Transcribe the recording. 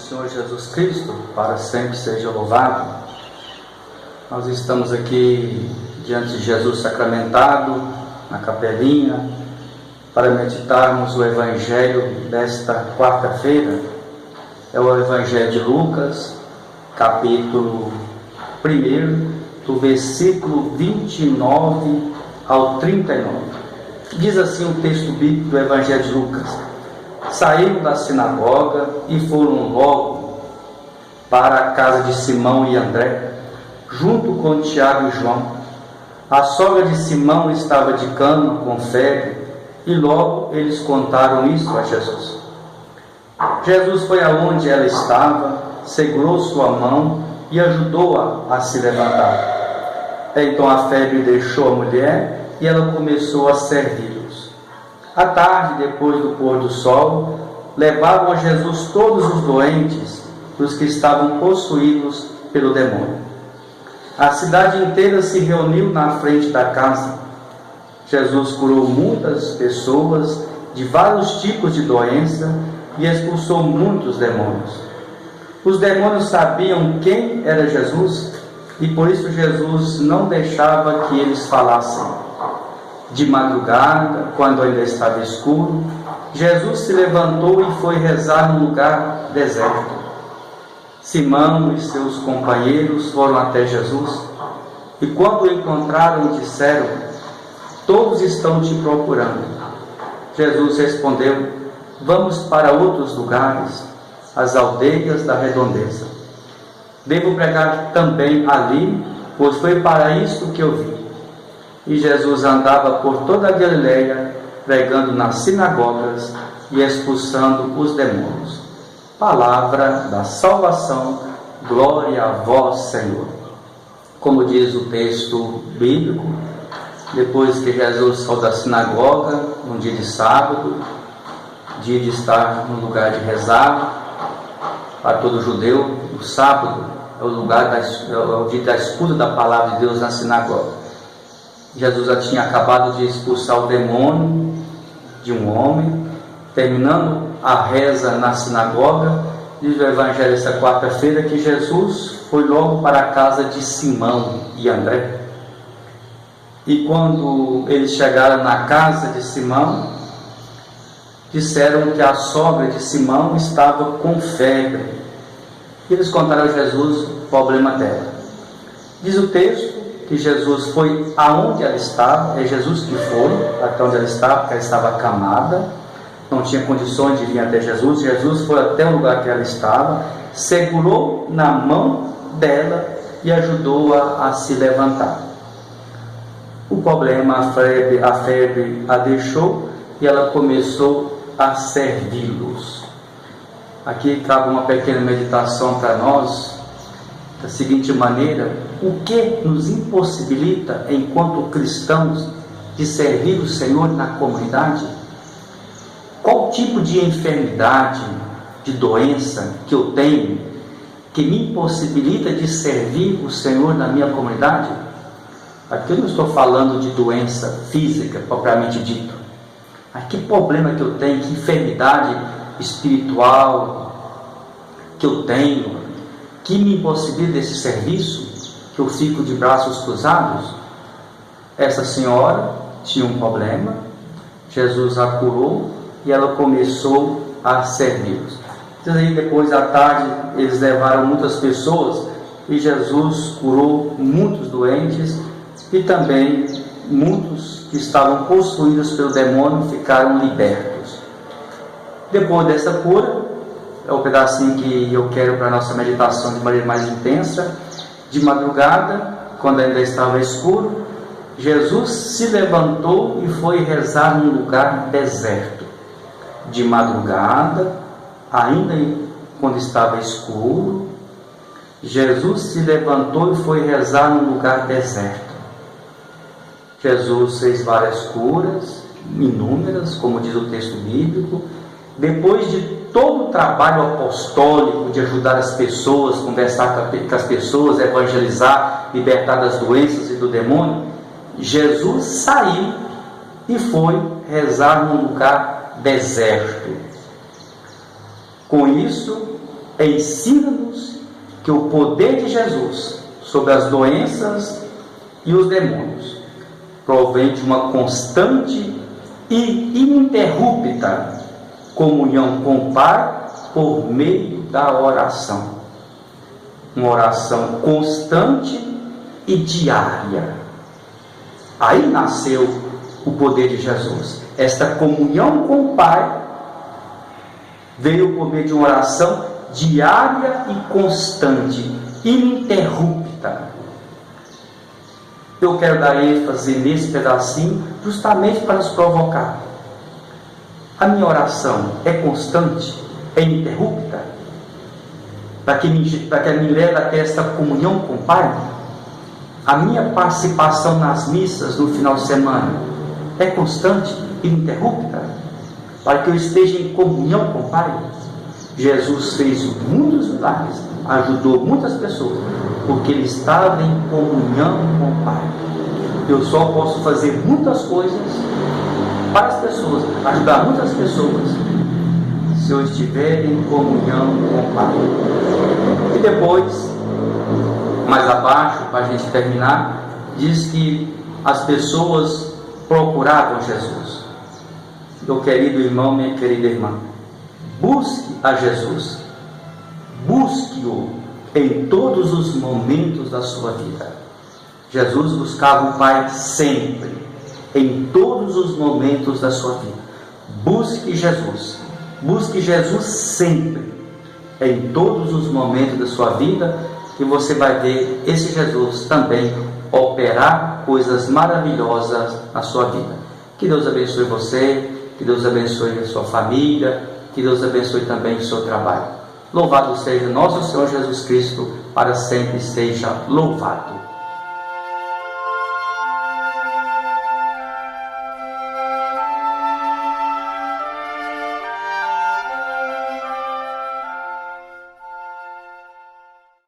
Senhor Jesus Cristo, para sempre seja louvado. Nós estamos aqui diante de Jesus sacramentado, na capelinha, para meditarmos o Evangelho desta quarta-feira. É o Evangelho de Lucas, capítulo 1, do versículo 29 ao 39. Diz assim o texto bíblico do Evangelho de Lucas: saíram da sinagoga e foram logo para a casa de Simão e André, junto com Tiago e João. A sogra de Simão estava de cama com febre, e logo eles contaram isso a Jesus. Jesus foi aonde ela estava, segurou sua mão e ajudou-a a se levantar. Então a febre deixou a mulher e ela começou a servi-los. À tarde, depois do pôr do sol, levavam a Jesus todos os doentes, os que estavam possuídos pelo demônio. A cidade inteira se reuniu na frente da casa. Jesus curou muitas pessoas de vários tipos de doença e expulsou muitos demônios. Os demônios sabiam quem era Jesus e por isso Jesus não deixava que eles falassem. De madrugada, quando ainda estava escuro, Jesus se levantou e foi rezar num lugar deserto. Simão e seus companheiros foram até Jesus e quando o encontraram disseram: todos estão te procurando. Jesus respondeu: vamos para outros lugares, as aldeias da redondeza. Devo pregar também ali, pois foi para isso que eu vim. E Jesus andava por toda a Galileia, pregando nas sinagogas e expulsando os demônios. Palavra da salvação, glória a vós, Senhor. Como diz o texto bíblico, depois que Jesus saiu da sinagoga, num dia de sábado, dia de estar no lugar de rezar, para todo judeu, o sábado é o dia da escuta da palavra de Deus na sinagoga. Jesus já tinha acabado de expulsar o demônio de um homem. Terminando a reza na sinagoga, diz o Evangelho esta quarta-feira que Jesus foi logo para a casa de Simão e André. E quando eles chegaram na casa de Simão, disseram que a sogra de Simão estava com febre. E eles contaram a Jesus o problema dela. Diz o texto que Jesus foi aonde ela estava, é Jesus que foi até onde ela estava, porque ela estava acamada, não tinha condições de vir até Jesus. Jesus foi até o lugar que ela estava, segurou na mão dela e ajudou-a a se levantar. O problema, a febre a deixou e ela começou a servi-los. Aqui cabe uma pequena meditação para nós, da seguinte maneira: o que nos impossibilita, enquanto cristãos, de servir o Senhor na comunidade? Qual tipo de enfermidade, de doença que eu tenho, que me impossibilita de servir o Senhor na minha comunidade? Aqui eu não estou falando de doença física, propriamente dito. Que problema que eu tenho, que enfermidade espiritual que eu tenho, que me impossibilita desse serviço, que eu fico de braços cruzados? Essa senhora tinha um problema, Jesus a curou e ela começou a servi-los. Então, aí, depois à tarde, eles levaram muitas pessoas e Jesus curou muitos doentes e também muitos que estavam possuídos pelo demônio ficaram libertos. Depois dessa cura, é o pedacinho que eu quero para a nossa meditação de maneira mais intensa. De madrugada, quando ainda estava escuro, Jesus se levantou e foi rezar num lugar deserto. De madrugada, ainda quando estava escuro, Jesus se levantou e foi rezar num lugar deserto. Jesus fez várias curas, inúmeras, como diz o texto bíblico. Depois de todo o trabalho apostólico de ajudar as pessoas, conversar com as pessoas, evangelizar, libertar das doenças e do demônio, Jesus saiu e foi rezar num lugar deserto. Com isso, ensina-nos que o poder de Jesus sobre as doenças e os demônios provém de uma constante e ininterrupta comunhão com o Pai por meio da oração. Uma oração constante e diária. Aí nasceu o poder de Jesus. Esta comunhão com o Pai veio por meio de uma oração diária e constante, ininterrupta. Eu quero dar ênfase nesse pedacinho justamente para nos provocar. A minha oração é constante, é ininterrupta, para que me leve até esta comunhão com o Pai. A minha participação nas missas no final de semana é constante, ininterrupta, para que eu esteja em comunhão com o Pai. Jesus fez muitos milagres, ajudou muitas pessoas, porque ele estava em comunhão com o Pai. Eu só posso fazer muitas coisas para as pessoas, ajudar muitas pessoas, se eu estiver em comunhão com o Pai. E depois, mais abaixo, para a gente terminar, diz que as pessoas procuravam Jesus. Meu querido irmão, minha querida irmã, busque a Jesus, busque-o em todos os momentos da sua vida. Jesus buscava o Pai sempre, em todos os momentos da sua vida. Busque Jesus sempre, em todos os momentos da sua vida, que você vai ver esse Jesus também operar coisas maravilhosas na sua vida. Que Deus abençoe você, que Deus abençoe a sua família, que Deus abençoe também o seu trabalho. Louvado seja nosso Senhor Jesus Cristo, para sempre seja louvado.